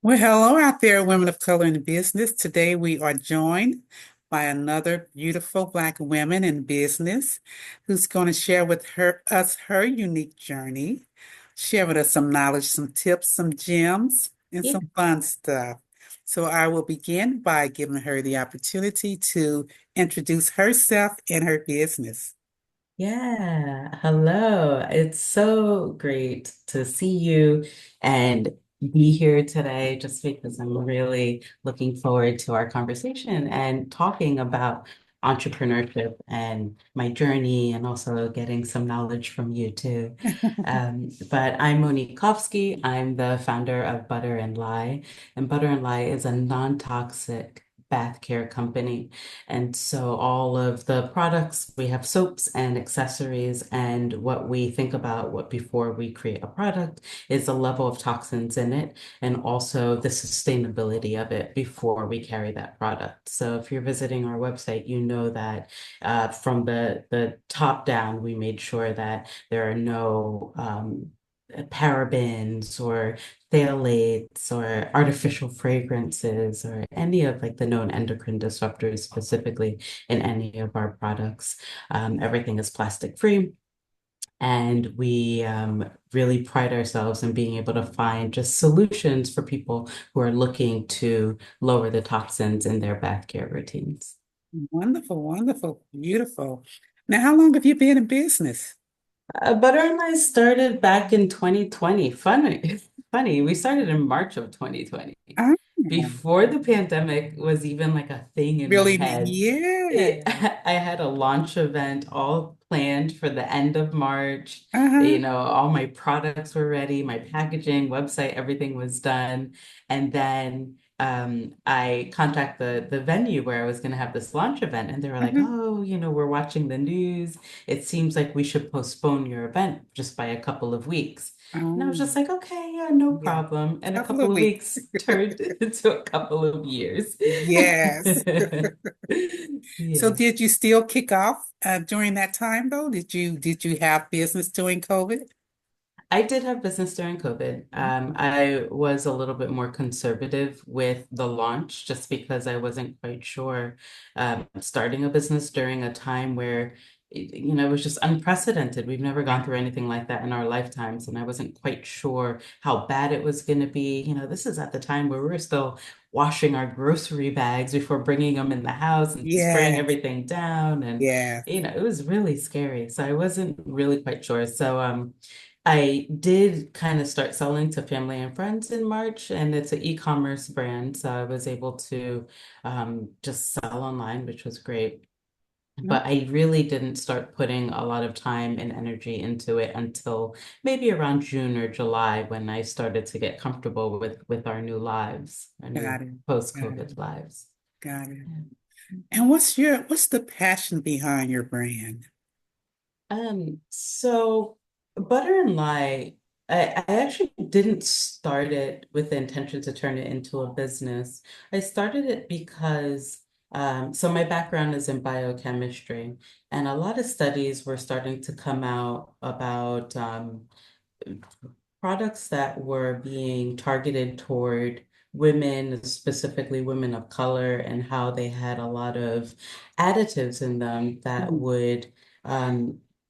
Well, hello out there, women of color in business. Today we are joined by another beautiful Black woman in business who's going to share with her unique journey, share with us some knowledge, some tips, some gems, and Yeah. some fun stuff. So I will begin by giving her the opportunity to introduce herself and her business. Yeah. Hello. It's so great to see you and be here today just because I'm really looking forward to our conversation and talking about entrepreneurship and my journey and also getting some knowledge from you too. But I'm Monique Kofsky. I'm the founder of Butter and Lye, and Butter and Lye is a non-toxic bath care company. And so all of the products, we have soaps and accessories, and what we think about what before we create a product is the level of toxins in it and also the sustainability of it before we carry that product. So if you're visiting our website, you know that from the top down, we made sure that there are no parabens or phthalates or artificial fragrances or any of like the known endocrine disruptors specifically in any of our products. Everything is plastic free. And we really pride ourselves in being able to find just solutions for people who are looking to lower the toxins in their bath care routines. Wonderful, wonderful, beautiful. Now, how long have you been in business? Butter and I started back in 2020. Funny. We started in March of 2020. Ah, Before the pandemic was even like a thing in my really? head. Yeah. I had a launch event all planned for the end of March. Uh-huh. You know, all my products were ready, my packaging, website, everything was done. And then I contact the venue where I was going to have this launch event, and they were like, Uh-huh. "Oh, we're watching the news. It seems like we should postpone your event just by a couple of weeks." And I was just Um, like, okay, yeah, no yeah. problem. And a Couple of couple of weeks. weeks turned into a couple of years. Yes. So Yeah. did you still kick off during that time though? Did you have business during COVID? I did have business during COVID. I was a little bit more conservative with the launch just because I wasn't quite sure starting a business during a time where, it was just unprecedented. We've never gone through anything like that in our lifetimes, and I wasn't quite sure how bad it was going to be. This is at the time where we were still washing our grocery bags before bringing them in the house and spraying Yes. everything down, and Yes. it was really scary. So I wasn't really quite sure. So I did kind of start selling to family and friends in March, and it's an e-commerce brand. So I was able to just sell online, which was great. But I really didn't start putting a lot of time and energy into it until maybe around June or July when I started to get comfortable with our new lives, our new Got it. Got it. post-COVID lives. Got it. Yeah. And what's the passion behind your brand? So Butter and Lye, I actually didn't start it with the intention to turn it into a business. I started it because, so my background is in biochemistry, and a lot of studies were starting to come out about products that were being targeted toward women, specifically women of color, and how they had a lot of additives in them that Mhm. would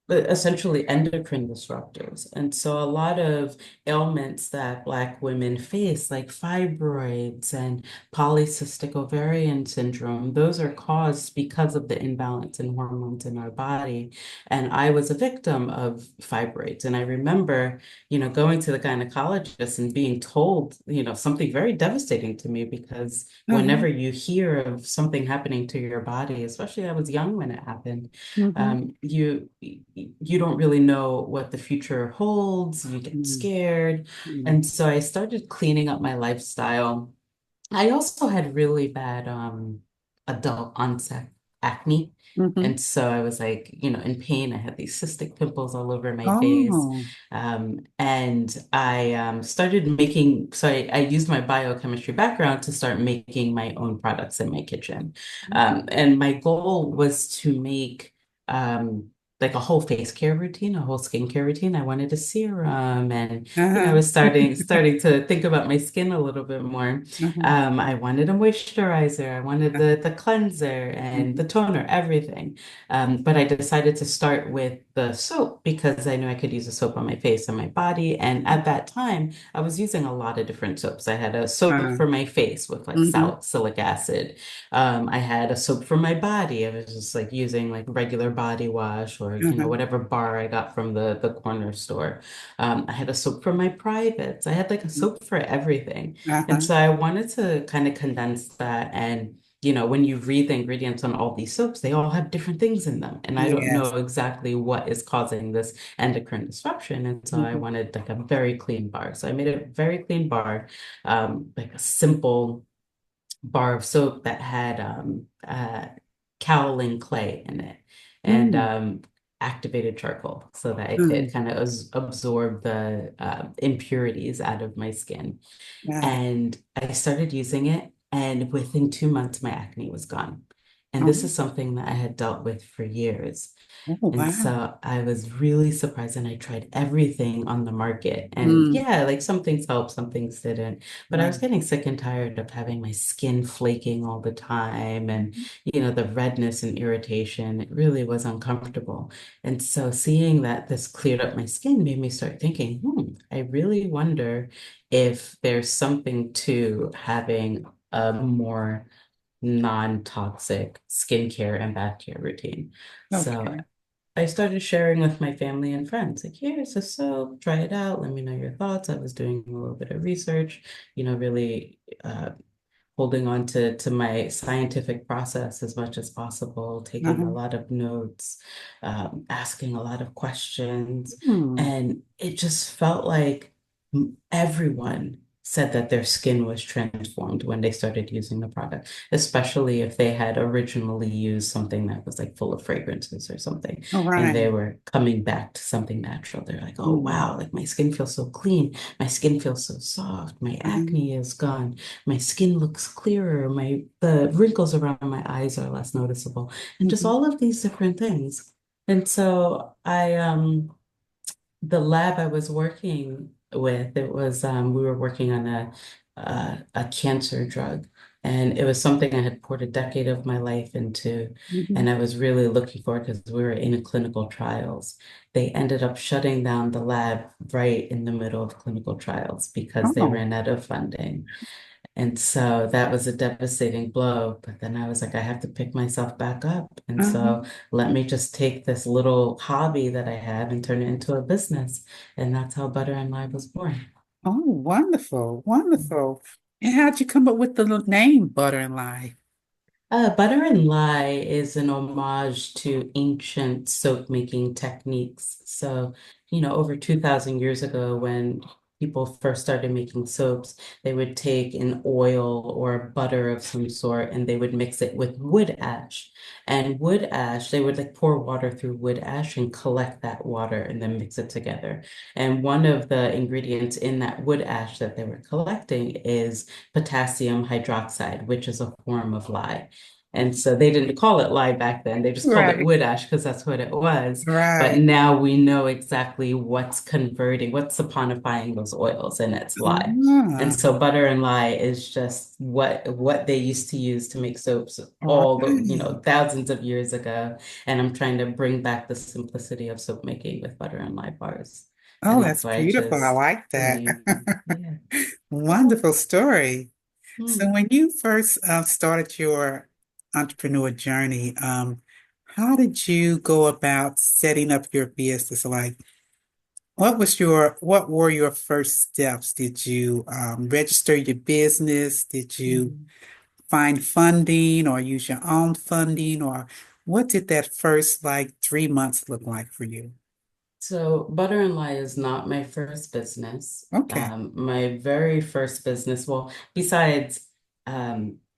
essentially endocrine disruptors. And so a lot of ailments that Black women face, like fibroids and polycystic ovarian syndrome, those are caused because of the imbalance in hormones in our body. And I was a victim of fibroids. And I remember going to the gynecologist and being told, something very devastating to me because Uh-huh. whenever you hear of something happening to your body, especially I was young when it happened, Mm-hmm. you don't really know what the future holds. You get scared. And so I started cleaning up my lifestyle. I also had really bad adult onset acne. Mm-hmm. And so I was like, in pain. I had these cystic pimples all over my face. Oh, And I started making, so I used my biochemistry background to start making my own products in my kitchen. And my goal was to make um, like a whole face care routine, a whole skincare routine. I wanted a serum, and I Uh-huh. was starting to think about my skin a little bit more. Uh-huh. I wanted a moisturizer, I wanted Uh-huh. the cleanser and the Mhm. toner, everything. But I decided to start with the soap because I knew I could use a soap on my face and my body. And at that time, I was using a lot of different soaps. I had a soap Uh-huh. for my face with like Mhm. salicylic acid. I had a soap for my body. I was just like using like regular body wash or, Uh-huh. whatever bar I got from the corner store. I had a soap for my privates. I had like a soap for everything. And Uh-huh. so I wanted to kind of condense that. And, when you read the ingredients on all these soaps, they all have different things in them. And I don't Yes. know exactly what is causing this endocrine disruption. And so I Mhm. wanted like a very clean bar. So I made a very clean bar, like a simple bar of soap that had kaolin clay in it and Mm. activated charcoal so that it could Mm. kind of absorb the impurities out of my skin. Yeah. And I started using it, and within 2 months, my acne was gone. And this Oh, is something that I had dealt with for years. oh, And wow. so I was really surprised, and I tried everything on the market. And Mm. yeah, like some things helped, some things didn't. But I was Right. getting sick and tired of having my skin flaking all the time and, the redness and irritation. It really was uncomfortable. And so seeing that this cleared up my skin made me start thinking, I really wonder if there's something to having a more non-toxic skincare and bath care routine. So Okay. I started sharing with my family and friends, like, here's a soap, try it out, let me know your thoughts. I was doing a little bit of research, really holding on to my scientific process as much as possible, taking a Uh-huh. lot of notes, asking a lot of questions. Mm. And it just felt like everyone said that their skin was transformed when they started using the product, especially if they had originally used something that was like full of fragrances or something, All and they right. were coming back to something natural. They're like, oh, Mm. wow, like my skin feels so clean. My skin feels so soft. My Uh-huh. acne is gone. My skin looks clearer, the wrinkles around my eyes are less noticeable, and just Mhm. all of these different things. And so the lab I was working with, it was we were working on a cancer drug, and it was something I had poured a decade of my life into, Mhm. and I was really looking forward because we were in clinical trials. They ended up shutting down the lab right in the middle of clinical trials because they Oh. ran out of funding. And so that was a devastating blow. But then I was like, I have to pick myself back up. And Uh-huh. so let me just take this little hobby that I have and turn it into a business. And that's how Butter and Lye was born. Oh, wonderful. Wonderful. And how'd you come up with the name Butter and Lye? Butter and lye is an homage to ancient soap making techniques. So, over 2,000 years ago, when people first started making soaps, they would take an oil or butter of some sort and they would mix it with wood ash. And wood ash, they would like pour water through wood ash and collect that water and then mix it together. And one of the ingredients in that wood ash that they were collecting is potassium hydroxide, which is a form of lye. And so they didn't call it lye back then. They just called it Right. wood ash because that's what it was. But Right. now we know exactly what's saponifying those oils, and it's lye. And Ah, so butter and lye is just what they used to use to make soaps all the, right. thousands of years ago. And I'm trying to bring back the simplicity of soap making with butter and lye bars. And Oh, that's that's why I beautiful. I chose like the that. name. Yeah. Wonderful story. So Hmm. when you first started your entrepreneur journey, how did you go about setting up your business? Like, what were your first steps? Did you register your business? Did you Mhm. find funding or use your own funding? Or what did that first like 3 months look like for you? So, Butter and Lye is not my first business. Okay. My very first business, well, besides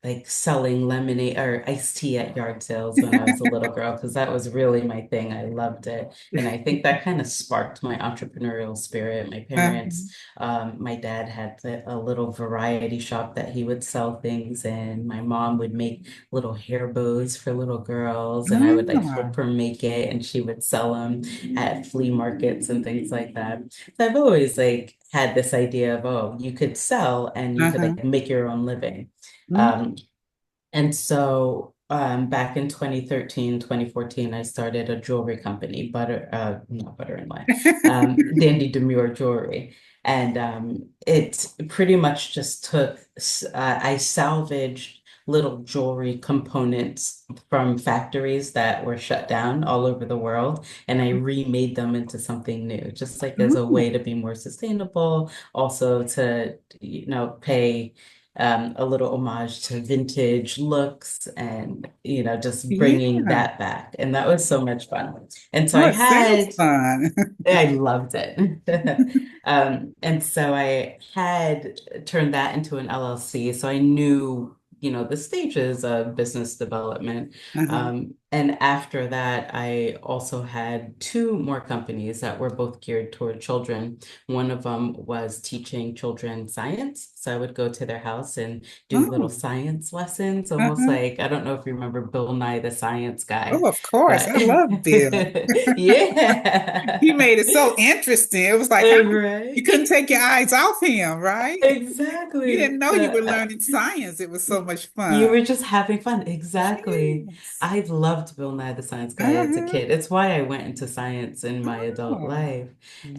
like selling lemonade or iced tea at yard sales when I was a little girl because that was really my thing. I loved it. And I think that kind of sparked my entrepreneurial spirit. My parents, Uh-huh. my dad had a little variety shop that he would sell things in. My mom would make little hair bows for little girls, and I would like Ah, help her make it, and she would sell them at flea markets and things like that. So I've always like had this idea of, oh, you could sell and you could uh-huh. like make your own living. Mm, Um, and so back in 2013, 2014, I started a jewelry company, not Butter and Lye, Dandy Demure Jewelry. And it pretty much just I salvaged little jewelry components from factories that were shut down all over the world, and I remade them into something new, just like as a way mm. to be more sustainable, also to, pay a little homage to vintage looks and, just bringing Yeah. that back. And that was so much fun. And so Oh, it sounds fun. I loved it. And so I had turned that into an LLC. So I knew, the stages of business development. Uh-huh. And after that, I also had two more companies that were both geared toward children. One of them was teaching children science. So I would go to their house and do little Oh, science lessons, almost uh-huh. like, I don't know if you remember Bill Nye the Science Guy, Oh, of course. but I love Bill. He yeah. made it so interesting. It was like, how you Right. couldn't take your eyes off him, right? You didn't Exactly. know you So were learning science. It was so much you fun. were just having fun. Exactly. Yes. I loved Bill Nye the Science Guy as a Uh-huh. kid. It's why I went into science in my adult Oh, life.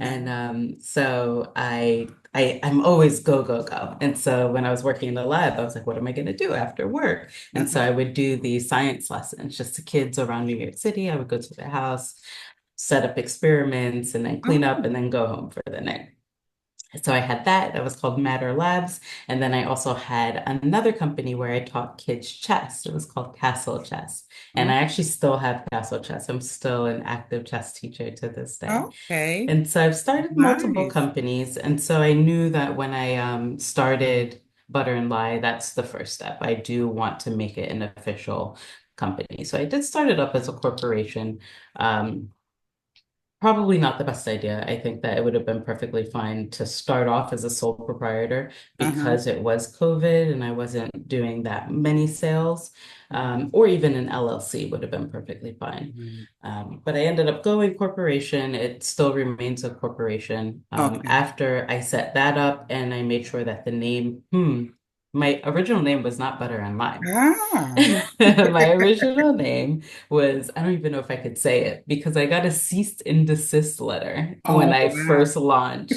And no. so I'm always go, go, go. And so when I was working in the lab, I was like, what am I going to do after work? And so Uh-huh. I would do the science lessons just to kids around New York City. I would go to their house, set up experiments, and then clean up Oh, and then go home for the night. So I had that was called Matter Labs. And then I also had another company where I taught kids chess. It was called Castle Chess. And oh, I actually still have Castle Chess. I'm still an active chess teacher to this day. okay. And so I've started multiple Nice. companies. And so I knew that when I started Butter and Lye, that's the first step. I do want to make it an official company. So I did start it up as a corporation. Um, Probably not the best idea. I think that it would have been perfectly fine to start off as a sole proprietor Uh-huh. because it was COVID and I wasn't doing that many sales, or even an LLC would have been perfectly fine. Mhm. But I ended up going corporation. It still remains a corporation. Okay. After I set that up and I made sure that the name, my original name was not Butter and Lime. Ah. My original name was, I don't even know if I could say it because I got a cease and desist letter when Oh, I wow. first launched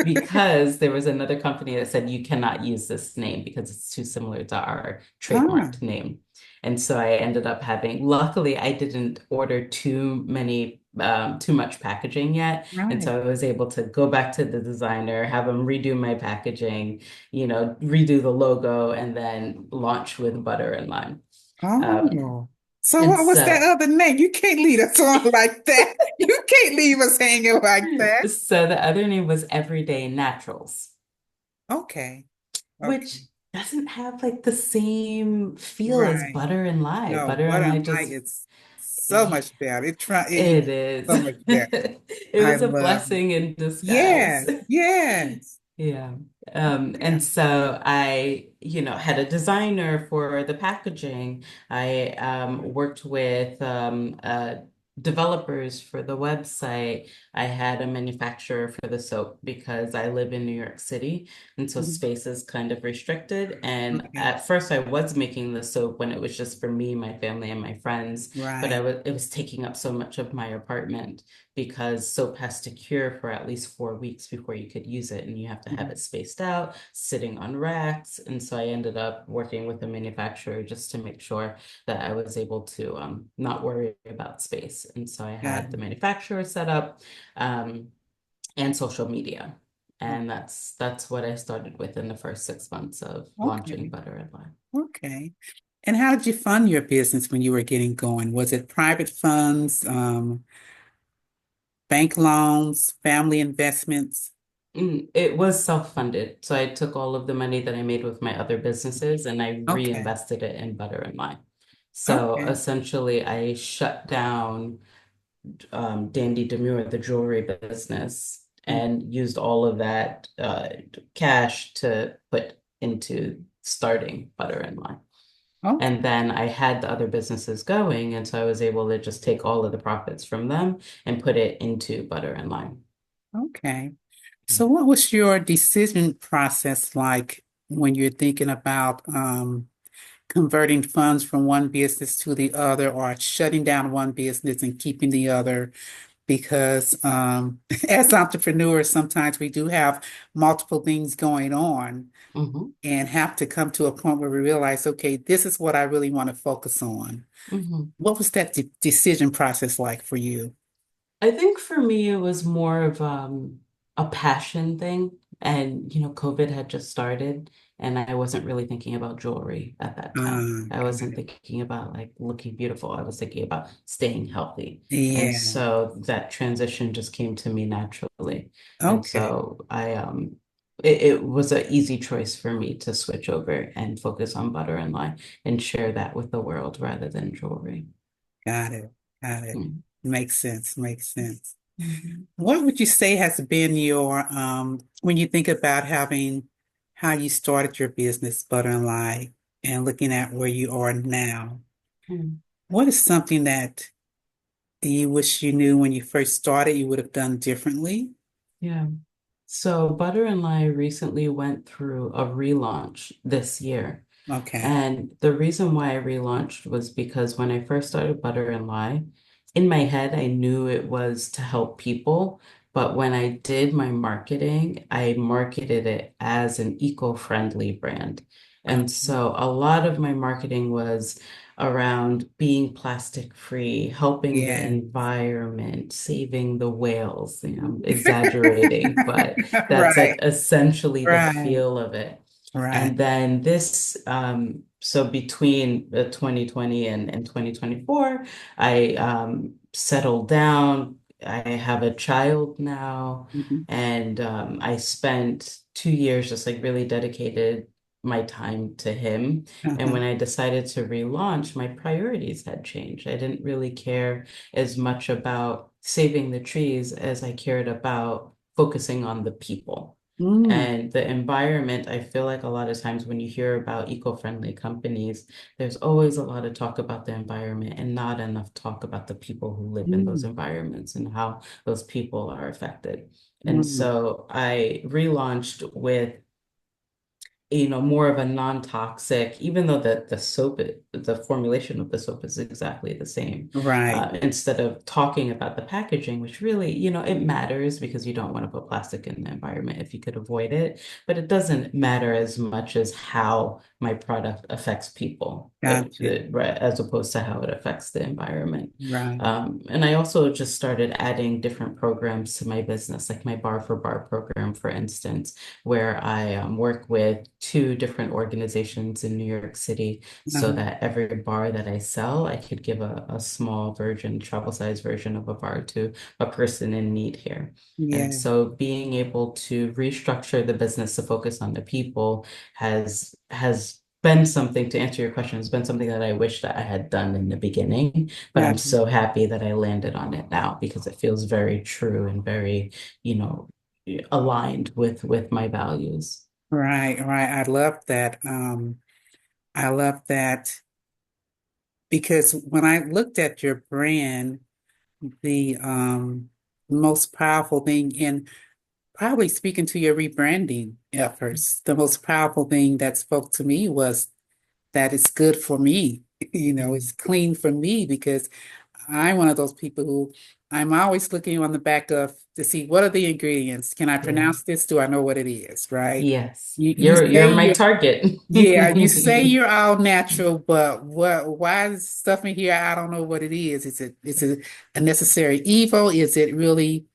because there was another company that said you cannot use this name because it's too similar to our Ah, trademarked name. And so I ended up luckily, I didn't order too much packaging yet. And right. so I was able to go back to the designer, have them redo my packaging, redo the logo, and then launch with Butter and Lime. Um, Oh. So and what was that so, other name? You can't lead us on like that. You can't leave us hanging like that. so the other name was Everyday Naturals, Okay. Okay. which doesn't have like the same feel as Right. Butter and Lye. No, Butter and butter Lye and light just, is so it much better. Yeah, is. so much better. It I was a love it. blessing in disguise. Yes, yes. Yeah. Yeah. And so I, had a designer for the packaging. I worked with developers for the website. I had a manufacturer for the soap because I live in New York City, and so Mhm. space is kind of restricted. And Okay. at first, I was making the soap when it was just for me, my family, and my friends, but Right. it was taking up so much of my apartment because soap has to cure for at least 4 weeks before you could use it, and you have to have Mhm. it spaced out, sitting on racks. And so I ended up working with a manufacturer just to make sure that I was able to not worry about space. And so I Got had the it. manufacturer set up um, and social media. Oh, And that's what I started with in the first 6 months of launching okay. Butter and Lime. Okay. And how did you fund your business when you were getting going? Was it private funds, bank loans, family investments? It was self-funded. So I took all of the money that I made with my other businesses and I Okay. reinvested it in Butter and Lye. So Okay. essentially, I shut down Dandy Demure, the jewelry business, Mm. and used all of that cash to put into starting Butter and Lye. Okay. And then I had the other businesses going, and so I was able to just take all of the profits from them and put it into Butter and Lye. Okay. So what was your decision process like when you're thinking about converting funds from one business to the other or shutting down one business and keeping the other? Because as entrepreneurs, sometimes we do have multiple things going on Hmm. and have to come to a point where we realize, okay, this is what I really want to focus on. Hmm. What was that decision process like for you? I think for me, it was more of a passion thing. And, COVID had just started, and I wasn't really thinking about jewelry at that time. I Got wasn't it. thinking about like looking beautiful. I was thinking about staying healthy. And Yeah. so that transition just came to me naturally. And Okay. so it was an easy choice for me to switch over and focus on Butter and Lye and share that with the world rather than jewelry. Got it. Got it. Mm. Makes sense. Makes sense. Mhm. What would you say has been your, when you think about having how you started your business, Butter and Lye, and looking at where you are now, Mm. what is something that you wish you knew when you first started you would have done differently? Yeah. So Butter and Lye recently went through a relaunch this year. Okay. And the reason why I relaunched was because when I first started Butter and Lye, in my head, I knew it was to help people. But when I did my marketing, I marketed it as an eco-friendly brand. And so a lot of my marketing was around being plastic free, helping the Yeah. environment, saving the whales. I'm exaggerating, but that's like Right. essentially the Right. feel of it. Right. And then so between 2020 and 2024, I settled down. I have a child now, Mhm. and I spent 2 years just like really dedicated my time to him. And Uh-huh. when I decided to relaunch, my priorities had changed. I didn't really care as much about saving the trees as I cared about focusing on the people. Mm, And the environment, I feel like a lot of times when you hear about eco-friendly companies, there's always a lot of talk about the environment and not enough talk about the people who live in those mm, environments and how those people are affected. And mm. so I relaunched with more of a non-toxic, even though the soap, the formulation of the soap is exactly the same. Right. Instead of talking about the packaging, which really, it matters because you don't want to put plastic in the environment if you could avoid it, but it doesn't matter as much as how my product affects people, Gotcha. right, as opposed to how it affects the environment. Right. And I also just started adding different programs to my business, like my bar for bar program, for instance, where I work with two different organizations in New York City so Uh-huh. that every bar that I sell, I could give a small version, travel size version of a bar to a person in need here. And Yeah. so being able to restructure the business to focus on the people has been something, to answer your question, has been something that I wish that I had done in the beginning, but I'm Gotcha. so happy that I landed on it now because it feels very true and very, you know, aligned with my values. Right. Right. I love that. I love that because when I looked at your brand, the most powerful thing in probably speaking to your rebranding efforts, the most powerful thing that spoke to me was that it's good for me. It's Mm. clean for me because I'm one of those people who I'm always looking on the back of to see what are the ingredients. Can I Yeah. pronounce this? Do I know what it is? Right? Yes. You You're say my you're target. yeah, you say you're all natural, but why is stuff in here? I don't know what it is. A necessary evil? Is it really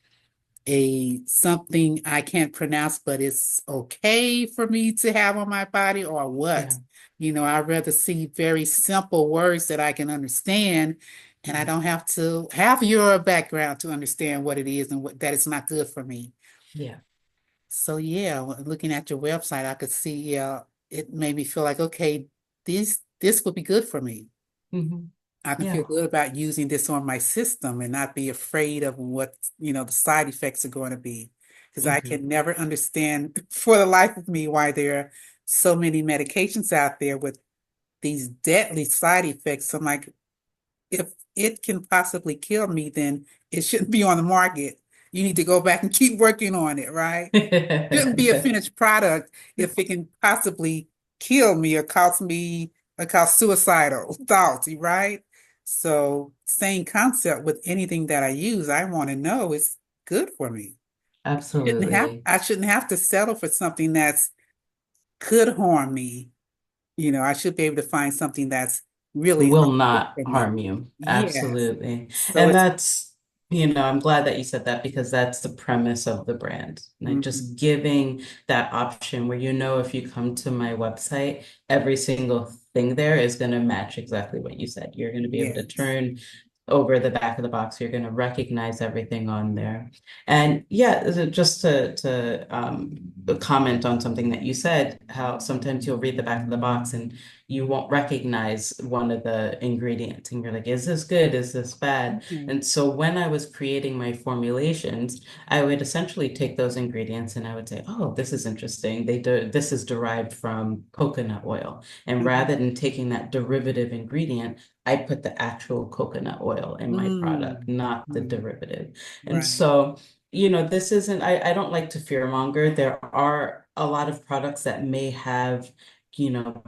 a something I can't pronounce, but it's okay for me to have on my body or what? Yeah. I'd rather see very simple words that I can understand, and I Mm. don't have to have your background to understand what it is and what that it's not good for me. Yeah. So yeah, looking at your website, I could see it made me feel like, okay, this would be good for me. Hmm. I can feel Yeah. good about using this on my system and not be afraid of what, the side effects are going to be. Because I Hmm. can never understand for the life of me why there are so many medications out there with these deadly side effects. I'm like, if it can possibly kill me, then it shouldn't be on the market. You need to go back and keep working on it, right? Shouldn't be a finished product if it can possibly kill me or cause suicidal thoughts, right? So same concept with anything that I use, I want to know it's good for me. Absolutely. I shouldn't have to settle for something that's could harm me. I should be able to find something that's really Will good not for me. harm you. Yes. Absolutely. So And it's I'm glad that you said that because that's the premise of the brand. Like mhm. just giving that option where if you come to my website, every single thing there is going to match exactly what you said. You're going to be able to Yes. turn over the back of the box. You're going to recognize everything on there. And yeah, just to comment on something that you said, how sometimes you'll read the back of the box and you won't recognize one of the ingredients and you're like, is this good? Is this bad? Okay. And so when I was creating my formulations, I would essentially take those ingredients and I would say, oh, this is interesting. This is derived from coconut oil. And Mhm. rather than taking that derivative ingredient, I put the actual coconut oil in my product, Mm. not the Mm. derivative. And Right. so, this isn't, I don't like to fearmonger. There are a lot of products that may have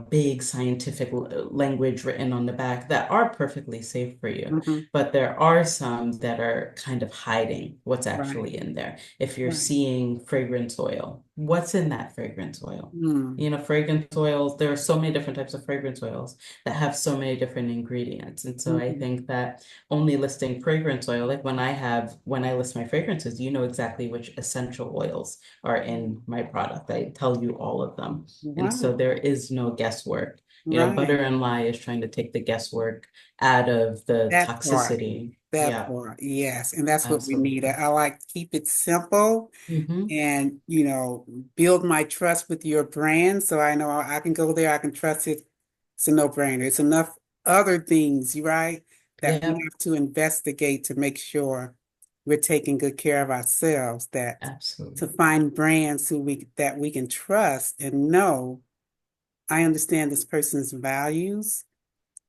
big scientific language written on the back that are perfectly safe for you. Mhm. But there are some that are kind of hiding what's Right. actually in there. If you're Right. seeing fragrance oil, what's in that fragrance oil? Mm. Fragrance oils, there are so many different types of fragrance oils that have so many different ingredients. And so I Mhm. think that only listing fragrance oil, like when I list my fragrances, you know exactly which essential oils are in my product. I tell you all of them. And so Wow. there is no guesswork. Butter Right. and lye is trying to take the guesswork out of the That part. toxicity. That Yeah, part. Yes. And that's what we need. absolutely. I like to keep it simple Hmm. and, build my trust with your brand. So I know I can go there. I can trust it. It's a no-brainer. It's enough other things, right, that we Yeah, have to investigate to make sure we're taking good care of ourselves, that to absolutely. find brands that we can trust and know I understand this person's values.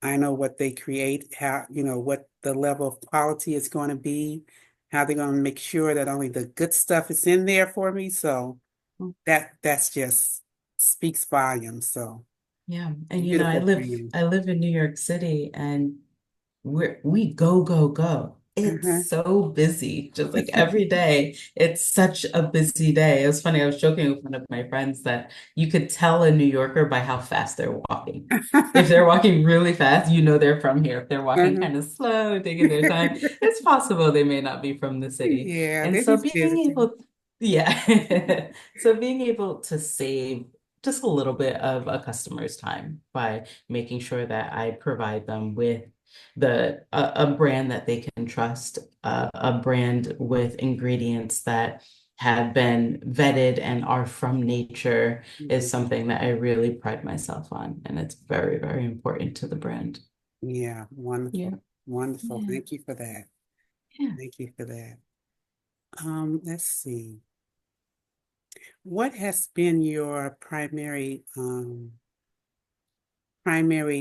I know what they create, how, what the level of quality is going to be, how they're going to make sure that only the good stuff is in there for me. So that's just speaks volumes. So Yeah. And beautiful brand. I live in New York City and we go, go, go. It's Uh-huh. so busy. Just like every day, it's such a busy day. It was funny. I was joking with one of my friends that you could tell a New Yorker by how fast they're walking. If they're walking really fast, they're from here. If they're walking Uh-huh. kind of slow, taking their time, it's possible they may not be from the city. Yeah, And they're so just being visiting. able, yeah. So being able to save just a little bit of a customer's time by making sure that I provide them with a brand that they can trust, a brand with ingredients that have been vetted and are from nature is Mhm. something that I really pride myself on, and it's very, very important to the brand. Yeah, Yeah, wonderful. Wonderful. yeah, Thank you for that. yeah. Thank you for that. Let's see. What has been your primary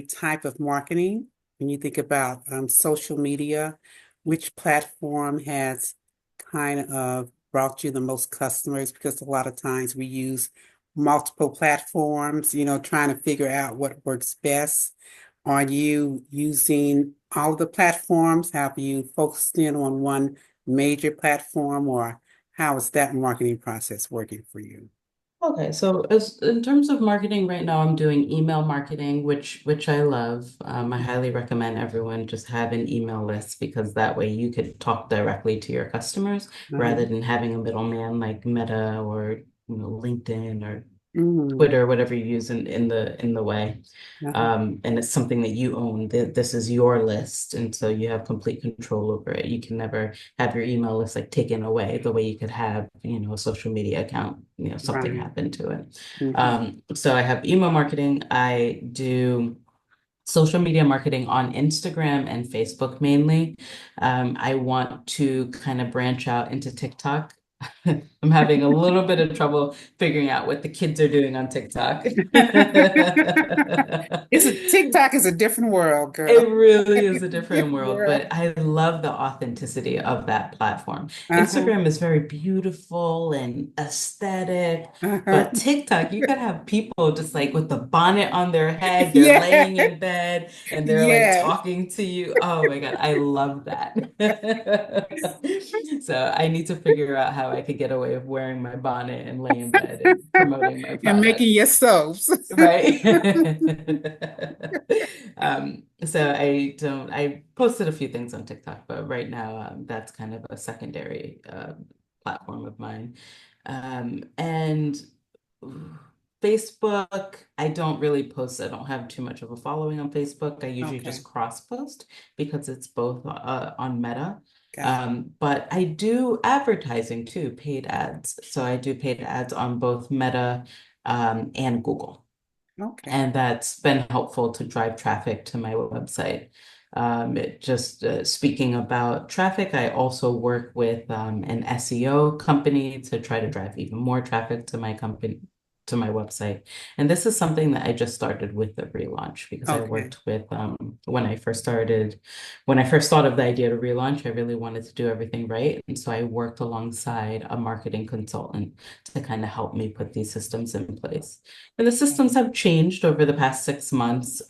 type of marketing when you think about social media? Which platform has kind of brought you the most customers? Because a lot of times we use multiple platforms, trying to figure out what works best. Are you using all of the platforms? Have you focused in on one major platform, or how is that marketing process working for you? Okay, so as in terms of marketing right now, I'm doing email marketing, which I love. I highly recommend everyone just have an email list because that way you could talk directly to your customers rather Uh-huh. than having a middleman like Meta or LinkedIn or Mm, Twitter, whatever you use in the way. uh-huh. And it's something that you own. This is your list, and so you have complete control over it. You can never have your email list like taken away the way you could have, a social media account, something Right. happened to it. Mm-hmm. So I have email marketing. I do social media marketing on Instagram and Facebook mainly. I want to kind of branch out into TikTok. I'm having a little bit of trouble figuring out what the kids are doing on TikTok. TikTok is a different world, It girl. really is a different Different world, world. but I love the authenticity of that platform. Uh-huh. Instagram is very beautiful and aesthetic, Uh-huh. but TikTok, you could have people just like with the bonnet on their head, they're Yeah. laying in bed and they're like Yes. talking to you. Oh my God, I love that. So I need to figure out how I could get away with wearing my bonnet and lay in bed and promoting my And making products. your soaps. Right. So I posted a few things on TikTok, but right now that's kind of a secondary platform of mine. And Facebook, I don't really post. I don't have too much of a following on Facebook. I usually just Okay. cross post because it's both on Meta. Got it. But I do advertising too, paid ads. So I do paid ads on both Meta and Google. Okay. And that's been helpful to drive traffic to my website. Speaking about traffic, I also work with an SEO company to try to drive even more traffic to my company, to my website. And this is something that I just started with the relaunch because I Okay. worked with when I first thought of the idea to relaunch, I really wanted to do everything right. And so I worked alongside a marketing consultant to kind of help me put these systems in place. And the systems have changed over the past 6 months.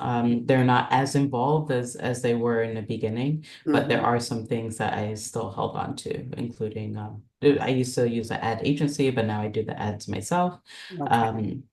They're not as involved as they were in the beginning, but there Mm-hmm. are some things that I still held on to, including I used to use an ad agency, but now I do the ads myself. Okay. Um,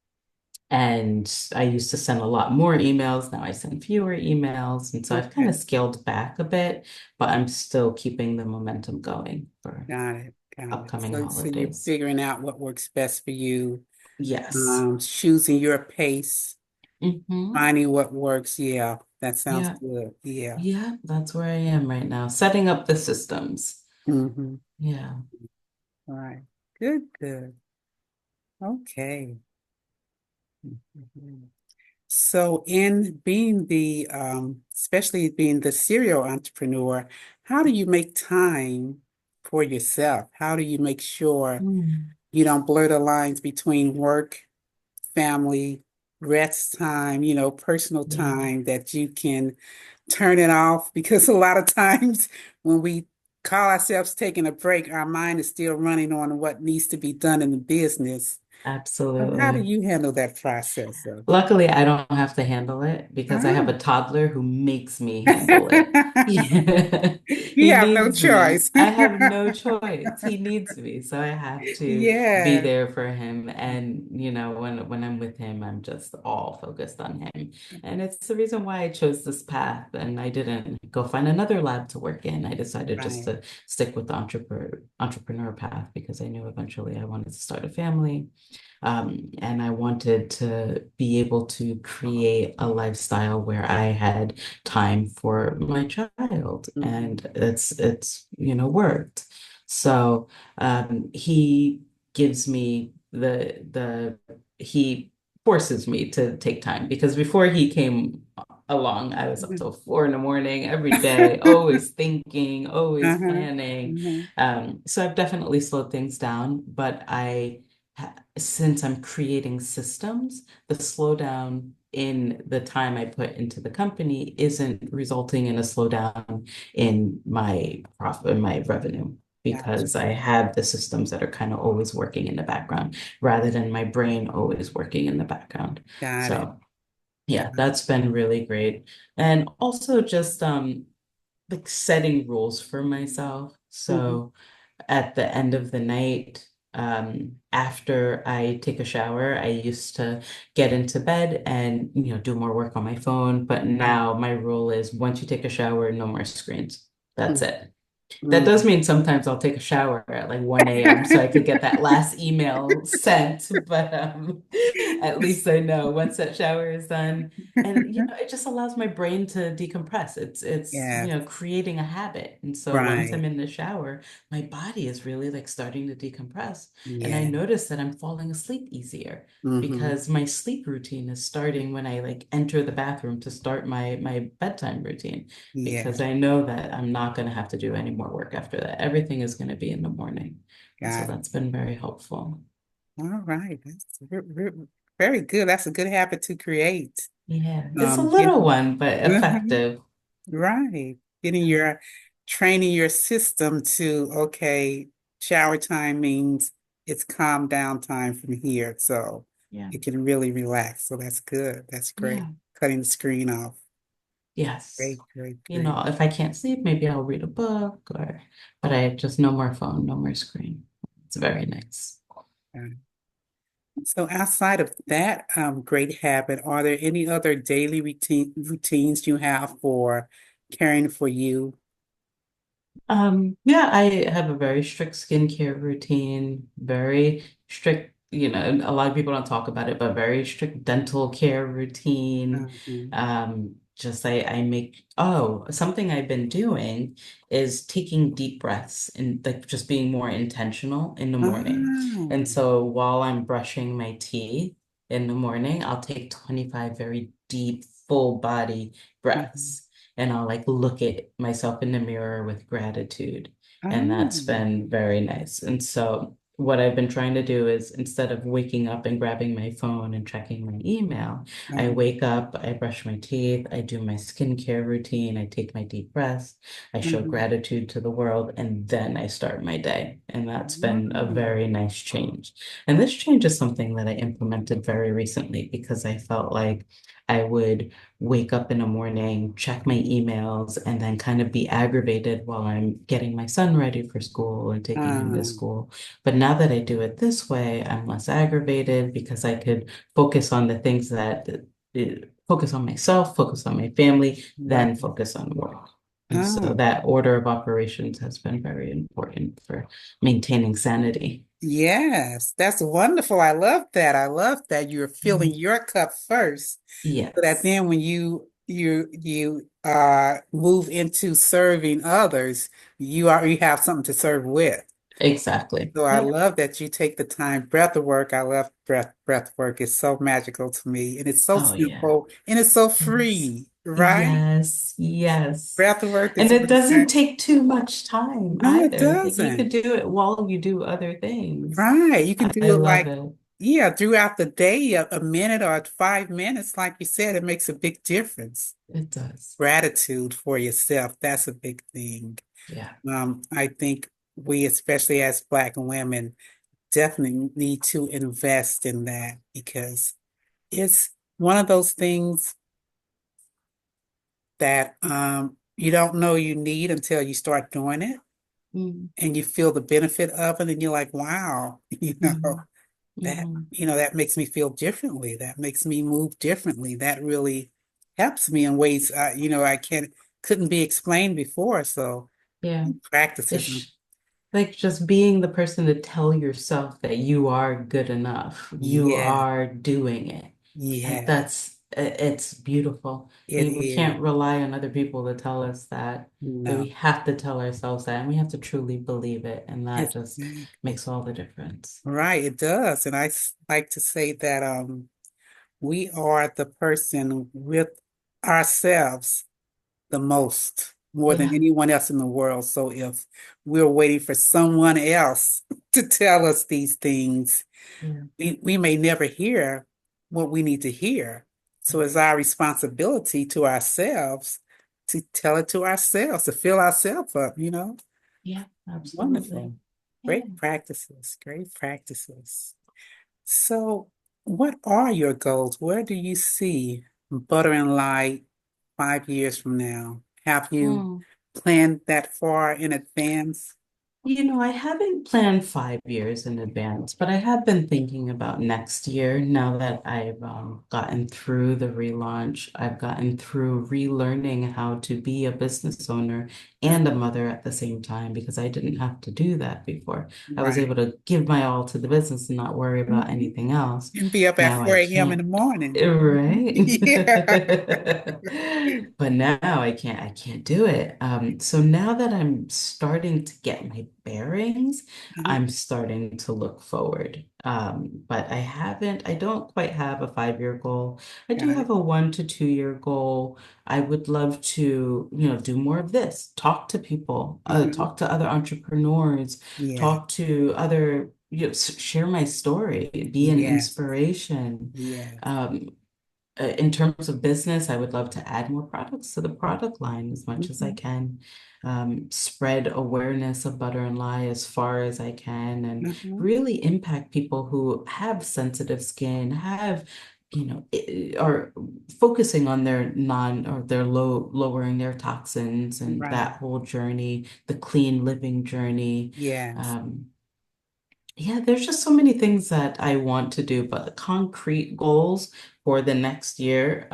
and I used to send a lot more emails. Now I send fewer emails. And so I've kind Okay. of scaled back a bit, but I'm still keeping the momentum going for Got it. Got it. upcoming So you're holidays. figuring out what works best for you, Yes. choosing your pace, Hmm. finding what works. Yeah, that sounds Yeah. good. Yeah. Yeah, that's where I am right now, setting up the systems. Mm-hmm. Yeah. All right. Good, good. Okay. Mhm. So in being especially being the serial entrepreneur, how do you make time for yourself? How do you make sure Mm, you don't blur the lines between work, family, rest time, personal yeah, time that you can turn it off? Because a lot of times when we call ourselves taking a break, our mind is still running on what needs to be done in the business. So how do absolutely. you handle that process of? Luckily, I don't have to handle it because I have a Ah. toddler who makes me handle it. Yeah. You He have no needs me. choice. I have no choice. He needs me. So I have to be Yeah. there for him. And, when I'm with him, I'm just all focused on him. And it's the reason why I chose this path and I didn't go find another lab to work in. I decided just Right. to stick with the entrepreneur path because I knew eventually I wanted to start a family. And I wanted to be able to create a lifestyle where I had time for my child, Hmm. and worked. So he gives me he forces me to take time because before he came along, I was up till 4 in the morning every day, always thinking, always Uh-huh. planning. Hmm. So I've definitely slowed things down, but since I'm creating systems, the slowdown in the time I put into the company isn't resulting in a slowdown in my profit, my revenue, Gotcha. because I have the systems that are kind of always working in the background rather than my brain always working in the background. Got it. So yeah, Got it. that's been really great. And also just like setting rules for myself. Hmm. So at the end of the night, after I take a shower, I used to get into bed and, do more work on my phone. But Right. now my rule is once you take a shower, no more screens. That's Mm. it. That does Mm, mean sometimes I'll take a shower at like 1 a.m. so I could get that last email sent. But at least I know once that shower is done. And it just allows my brain to decompress. It's yeah, creating a habit. And so once I'm right. in the shower, my body is really like starting to decompress. And I Yeah. notice that I'm falling asleep easier Hmm. because my sleep routine is starting when I like enter the bathroom to start my bedtime routine Yeah. because I know that I'm not going to have to do any more work after that. Everything is going to be in the morning. And so Got it. that's been very helpful. All right. That's very good. That's a good habit to create. Yeah, it's a little Getting, one, but mhm, effective. right. Getting your training your system to, okay, shower time means it's calm down time from here. So Yeah. it can really relax. So that's good. That's great. Yeah. Cutting the screen off. Yes. Great, great, great. If I can't sleep, maybe I'll read a book but I just no more phone, no more screen. It's very nice. So outside of that great habit, are there any other daily routines you have for caring for you? Yeah, I have a very strict skincare routine, very strict, a lot of people don't talk about it, but very strict dental care routine. Mhm. Just I make, something I've been doing is taking deep breaths and like just being more intentional in the morning. And Oh, so while I'm brushing my teeth in the morning, I'll take 25 very deep, full body mhm. breaths and I'll like look at myself in the mirror with gratitude. And that's Oh, been very nice. And so what I've been trying to do is instead of waking up and grabbing my phone and checking my email, I uh-huh, wake up, I brush my teeth, I do my skincare routine, I take my deep breaths, I show mhm. gratitude to the world, and then I start my day. And that's been a Oh, very nice change. And this change is something that I implemented very recently because I felt like I would wake up in the morning, check my emails, and then kind of be aggravated while I'm getting my son ready for school and taking him to uh, school. But now that I do it this way, I'm less aggravated because I could focus on the things that focus on myself, focus on my family, then right. focus on work. And so Oh, that order of operations has been very important for maintaining sanity. yes, that's wonderful. I love that. I love that you're filling Mm. your cup first, so that Yes, then when you move into serving others, you have something to serve with. exactly. So I Yeah. love that you take the time. Breath work. I love breath work. It's so magical to me, and it's so Oh, yeah. simple, and it's so Yes. free, right? Yes, yes. Breath work And is it doesn't relaxed. take too much time No, it either. Like you could doesn't. do it while you do other things. Right. You can I do it love like, it. yeah, throughout the day, a minute or 5 minutes, like you said, it makes a big difference. It does. Gratitude for yourself, that's a big thing. Yeah. I think we, especially as Black women, definitely need to invest in that because it's one of those things that you don't know you need until you start doing it Mm-hmm. and you feel the benefit of it and you're like, wow, Mm-hmm. that makes me feel differently. That makes me move differently. That really helps me in ways I can't couldn't be explained before. So Yeah. practices. It's like just being the person to tell yourself that you are good enough. You Yeah, are doing it. And yeah, it's beautiful. it We is. can't rely on other people to tell us that, but we No, have to tell ourselves that, and we have to truly believe it. And that just exactly. makes all the difference. Right, it does. And like to say that we are the person with ourselves the most, more than Yeah. anyone else in the world. So if we're waiting for someone else to tell us these things, Yeah. we may never hear what we need to hear. So it's our responsibility to ourselves to tell it to ourselves, to fill ourselves up. Yeah, absolutely. Wonderful. Yeah. Great practices, great practices. So, what are your goals? Where do you see Butter and Lye 5 years from now? Have you Mm. planned that far in advance? I haven't planned 5 years in advance, but I have been thinking about next year now that I've gotten through the relaunch. I've gotten through relearning how to be a business owner and a mother at the same time because I didn't have to do that before. I was Right. able to give my all to the business and not worry about Mhm. anything else. And be up at Now I 4 a.m. in can't. the morning. Right. Yeah. But now I can't do it. So now that I'm starting to get my bearings, Uh-huh. I'm starting to look forward. But I don't quite have a 5 year goal. I do Got have it. a 1 to 2 year goal. I would love to, do more of this, talk to people, Uh-huh. talk to other entrepreneurs, Yeah. talk to other, share my story, be an Yes. inspiration. Yes. Um, in terms of business, I would love to add more products to the product line as much as I Mhm. can. Spread awareness of Butter and Lye as far as I can, and Uh-huh. really impact people who have sensitive skin, are focusing on their non or their lowering their toxins and Right. that whole journey, the clean living journey. Yes. Um, yeah, there's just so many things that I want to do, but the concrete goals for the next year,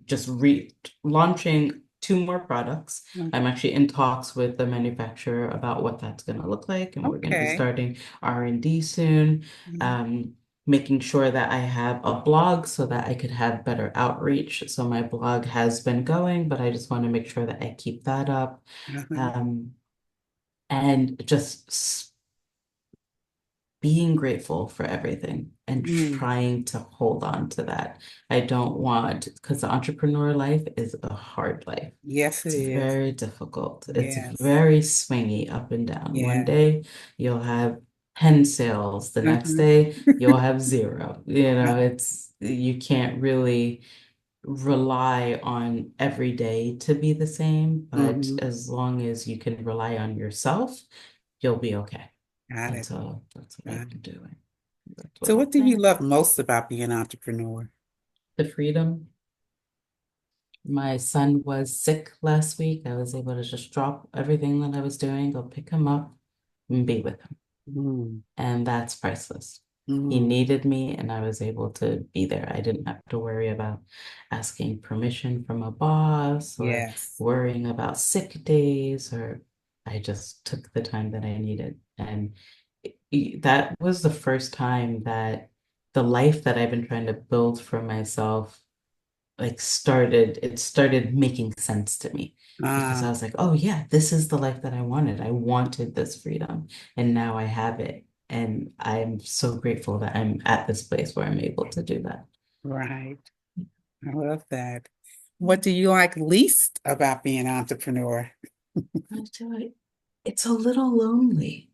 just re launching two more products. Mm. I'm actually in talks with the manufacturer about what that's going to look like, and we're going to be Okay. starting R&D soon. Mhm. Um, Making sure that I have a blog so that I could have better outreach. So my blog has been going, but I just want to make sure that I keep that up. Uh-huh. Um, and just being grateful for everything and Mm. trying to hold on to that. I don't want, because the entrepreneur life is a hard life. Yes, it It's is. very difficult. It's Yes. very swingy up and down. One Yeah. day you'll have 10 sales, the next Uh-huh. day you'll have zero. You can't really rely on every day to be the same, but Mm-hmm. as long as you can rely on yourself, you'll be okay. Got And it. so that's what Got I've it. been doing. That's what So I what do you plan. love most about being an entrepreneur? The freedom. My son was sick last week. I was able to just drop everything that I was doing, go pick him up and be with him. Mm. And that's priceless. He Mm. needed me, and I was able to be there. I didn't have to worry about asking permission from a boss or Yes. worrying about sick days, or I just took the time that I needed. And that was the first time that the life that I've been trying to build for myself it started making sense to me because I Ah, was like, oh yeah, this is the life that I wanted. I wanted this freedom and now I have it. And I'm so grateful that I'm at this place where I'm able to do that. right. I love that. What do you like least about being an entrepreneur? I tell you, it's a little lonely.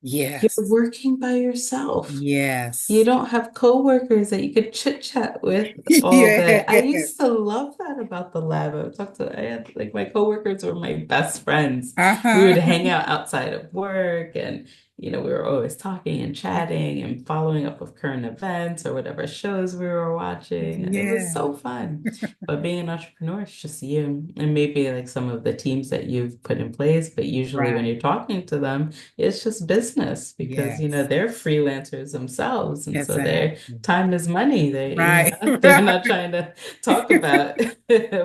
You're Yes. working by yourself. You Yes. don't have coworkers that you could chit chat with all day. I Yes. used to love that about the lab. I had like my coworkers were my best friends. We would Uh-huh. hang out outside of work and we were always talking and chatting and following up with current events or whatever shows we were watching. And it was Yeah. so fun. But being an entrepreneur, it's just you and maybe like some of the teams that you've put in place. But usually when Right. you're talking to them, it's just business because Yes. they're freelancers themselves and so their Exactly. time is money. Right. They're not trying to talk about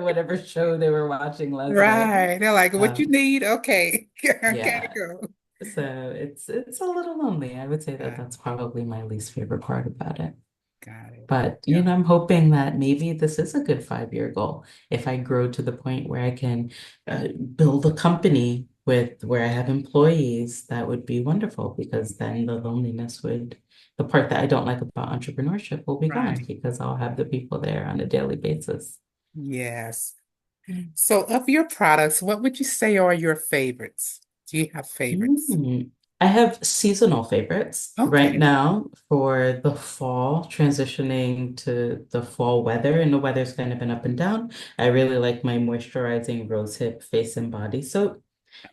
whatever show they were watching last night. Right. They're like, what you Um, need? Okay. I gotta yeah, go. so it's a little lonely. I would say that Uh, that's probably my least favorite part about it. got it. But Yeah. I'm hoping that maybe this is a good 5 year goal. If I grow to the point where I can build a company with where I have employees, that would be wonderful because then the part that I don't like about entrepreneurship will be gone Right. because I'll have the people there on a daily basis. Yes. So of your products, what would you say are your favorites? Do you have favorites? Mm. I have seasonal favorites right Okay. now for the fall, transitioning to the fall weather, and the weather's kind of been up and down. I really like my moisturizing rosehip face and body soap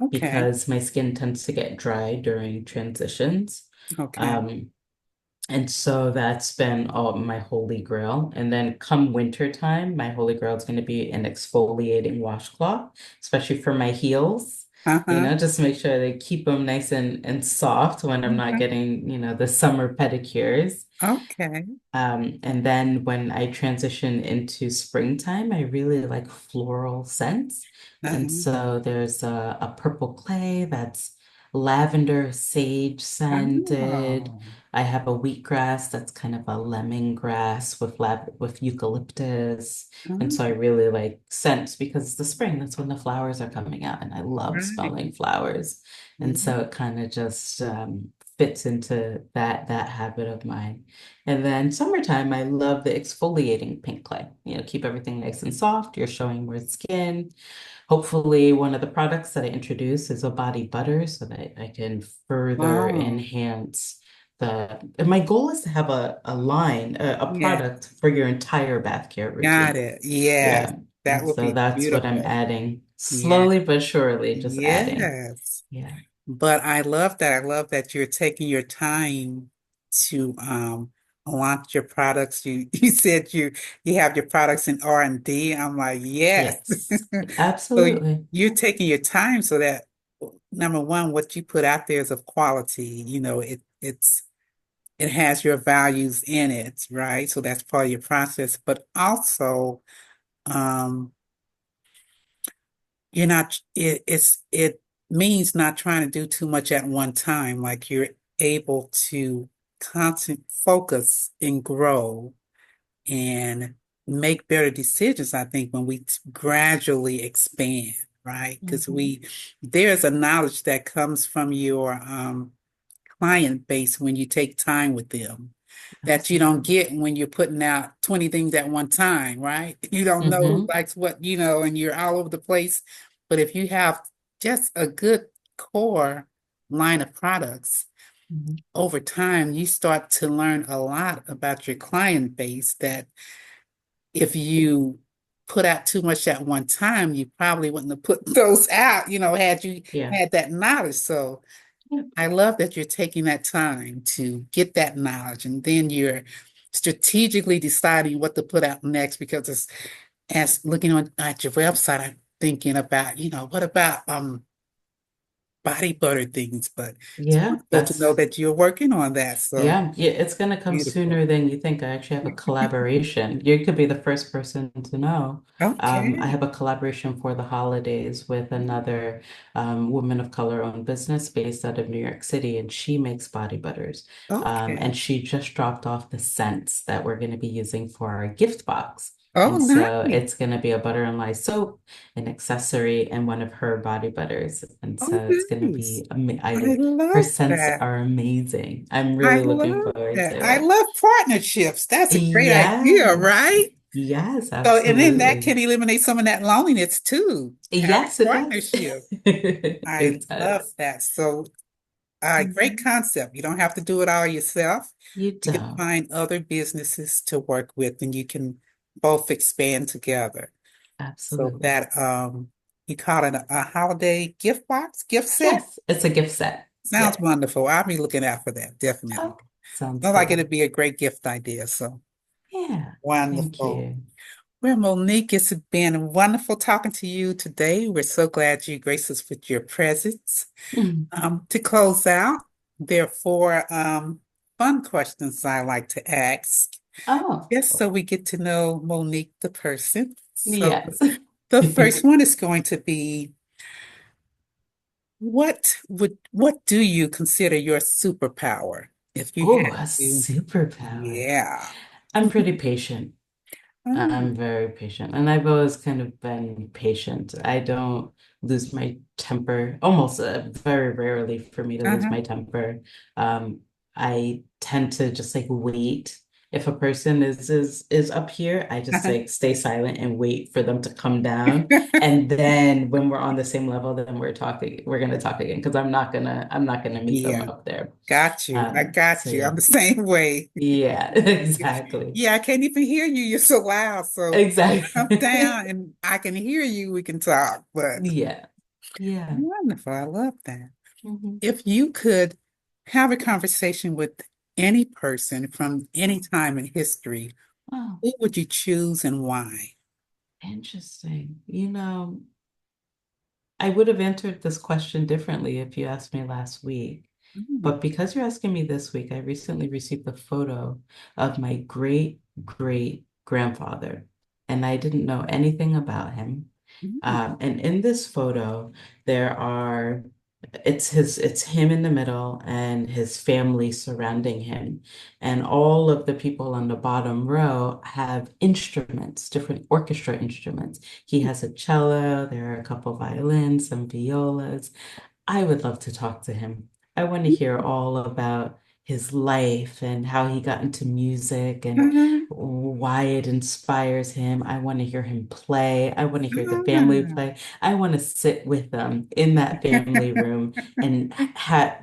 Okay. because my skin tends to get dry during transitions. Okay. Um, and so that's been all my holy grail. And then come winter time, my holy grail is going to be an exfoliating washcloth, especially for my heels. Uh-huh. Just make sure they keep them nice and soft when I'm not Uh-huh. getting, the summer pedicures. Okay. And then when I transition into springtime, I really like floral scents. And Uh-huh. so there's a purple clay that's lavender sage scented. Oh. I have a wheatgrass that's kind of a lemongrass with eucalyptus. And so I Oh, really like scents because it's the spring, that's when the flowers are coming out, and I love right. smelling flowers. And Yeah. so it kind of just fits into that habit of mine. And then summertime, I love the exfoliating pink clay. Keep everything nice and soft. You're showing more skin. Hopefully, one of the products that I introduce is a body butter so that I can further Oh, enhance and my goal is to have a line, a yeah. product for your entire bath care Got routine. it. Yes. Yeah. That And would so be that's what I'm beautiful. adding Yeah. slowly but surely, just adding. Yes. Yeah. But I love that. I love that you're taking your time to launch your products. You said you have your products in R&D. I'm like, yes. Yes. So Absolutely. you're taking your time so that number one, what you put out there is of quality. It has your values in it, right? So that's part of your process. But also, um, you're not it means not trying to do too much at one time. Like you're able to constant focus and grow and make better decisions, I think, when we gradually expand, right? Because Mhm. there's a knowledge that comes from your client base when you take time with them that you don't Absolutely. get when you're putting out 20 things at one time, right? You don't know who Hmm. likes what, and you're all over the place. But if you have just a good core line of products, Hmm. over time, you start to learn a lot about your client base that if you put out too much at one time, you probably wouldn't have put those out, had you Yeah. had that knowledge. So Yeah. I love that you're taking that time to get that knowledge and then you're strategically deciding what to put out next because it's as looking at your website, I'm thinking about, what about body butter things, but it's Yeah, wonderful to know that you're working on that. So yeah, it's gonna come beautiful. sooner than you think. I actually have a collaboration. You could be the first person to know. I Okay. have a collaboration for the holidays with another woman of color owned business based out of New York City, and she makes body butters. Okay. And she just dropped off the scents that we're going to be using for our gift box. Oh, And so nice. it's going to be a butter and lye soap, an accessory, and one of her body butters. And Oh, so it's going to nice. be, I her love scents that. are amazing. I'm I really looking love forward that. to I it. love partnerships. That's a great idea, Yes. right? Yes, So, and then that absolutely. can eliminate some of that loneliness too, having Yes, it does. partnership. I It love does. that. So, great Mhm. concept. You don't have to do it all yourself. You You can don't. find other businesses to work with and you can both expand together. So Absolutely. that you call it a holiday gift box, gift set? Yes, it's a gift set. Sounds Yeah. wonderful. I'll be looking out for that, definitely. Okay. Sounds Sounds like good. it'd be a great gift idea. So Yeah. Thank wonderful. you. Well, Monique, it's been wonderful talking to you today. We're so glad you graced us with your presence. Mhm. To close out, there are four fun questions I like to ask, Oh, just so we get to know Monique, the person. So yes. the first one is going to be, what do you consider your superpower? If you Oh, had a to, superpower. yeah. I'm pretty patient. Oh, I'm very patient, and I've always kind of been patient. I don't lose my temper, almost very rarely for me to lose uh-huh. my temper. I tend to just like wait. If a person is up here, I just Uh-huh. like stay silent and wait for them to come down. And then when we're on the same level, then we're gonna talk again because I'm not gonna meet them Yeah, up there. got you. I So got you. I'm yeah. the same way. Yeah, exactly. Yeah, I can't even hear you. You're so loud. So come Exactly. down and I can hear you. We can talk. But Yeah. Yeah. wonderful. I love that. Hmm. If you could have a conversation with any person from any time in history, Oh, who would you choose and why? interesting. I would have answered this question differently if you asked me last week. Mm, But because you're asking me this week, I recently received a photo of my great great grandfather, and I didn't know anything about him. mm, And in this photo, there are it's him in the middle and his family surrounding him. And all of the people on the bottom row have instruments, different orchestra instruments. He has a cello, there are a couple violins, some violas. I would love to talk to him. I want to hear all about his life and how he got into music and mm. why it inspires him. I want to hear him play. I want to hear the family Ah, play. I want to sit with them in that family room and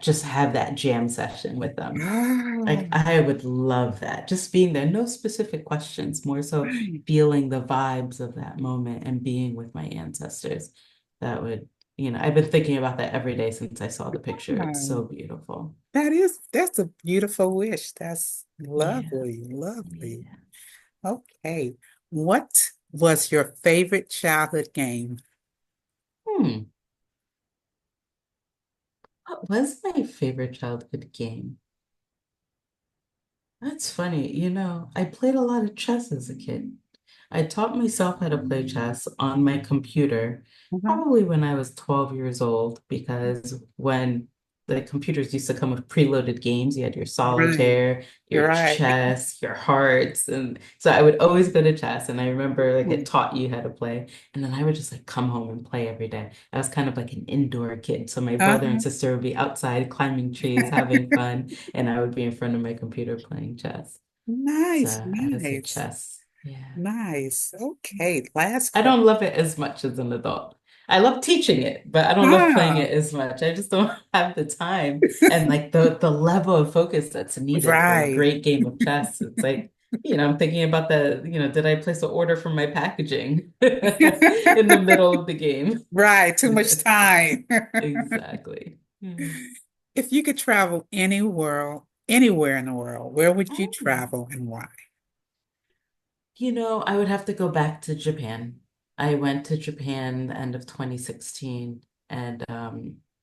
just have that jam session with them. ah, Like I would love that. Just being there, no specific questions, more so right. feeling the vibes of that moment and being with my ancestors. That would, I've been thinking about that every day since I saw the picture. It's Ah, so beautiful. that's a beautiful wish. That's Yeah, lovely, lovely. yeah. Okay. What was your favorite childhood game? Hmm. What was my favorite childhood game? That's funny. I played a lot of chess as a kid. I taught myself how to play chess on my computer Uh-huh. probably when I was 12 years old, because when the computers used to come with preloaded games, you had your Right. solitaire, You're your right. chess, your hearts. And so I would always go to chess. And I remember like it Mm. taught you how to play. And then I would just like come home and play every day. I was kind of like an indoor kid. So my brother and Uh-huh. sister would be outside climbing trees, having fun, and I would be in front of my computer playing chess. So Nice, I would say nice, chess. Yeah. nice. Okay, last I question. don't love it as much as an adult. I love teaching it, but I don't love playing Ah, it as much. I just don't have the time and like the level of focus that's needed for a right. great game of chess. It's like, I'm thinking about did I place an order for my packaging in the middle of the game? Right, too much time. Exactly. Yeah. If you could travel anywhere in the world, where would you Oh. travel and why? I would have to go back to Japan. I went to Japan the end of 2016, and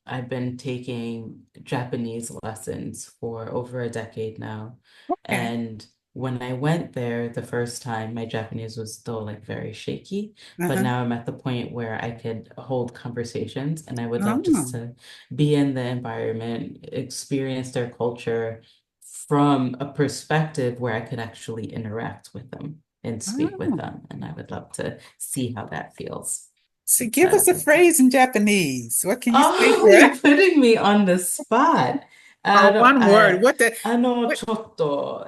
I've been taking Japanese lessons for over a decade now. Okay. And when I went there the first time, my Japanese was still like very shaky, but Uh-huh. now I'm at the point where I could hold conversations, and I would love just Oh, to be in the environment, experience their culture from a perspective where I could actually interact with them and speak with oh. them. And I would love to see how that feels. So give us So, a phrase in Japanese. What can you say oh, for you're us? putting me on the spot. Or one word. What? ちょっと、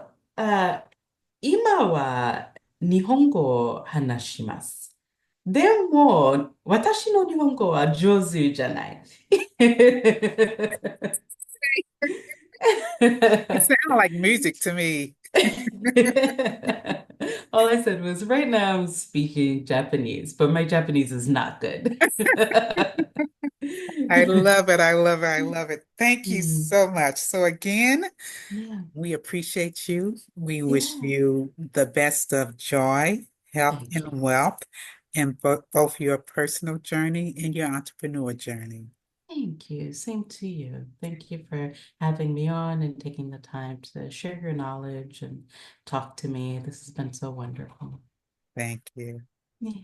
今は日本語を話します。でも、私の日本語は上手じゃない。It sounds like music to me. All I said was, right now I'm speaking Japanese, but my Japanese is not good. I love it. I love it. I love it. Thank you Mm, so much. So again, yeah, we appreciate you. We wish yeah. you the best of joy, health, Thank you. and wealth in both your personal journey and your entrepreneur journey. Thank you. Same to you. Thank you for having me on and taking the time to share your knowledge and talk to me. This has been so wonderful. Thank you. Yeah.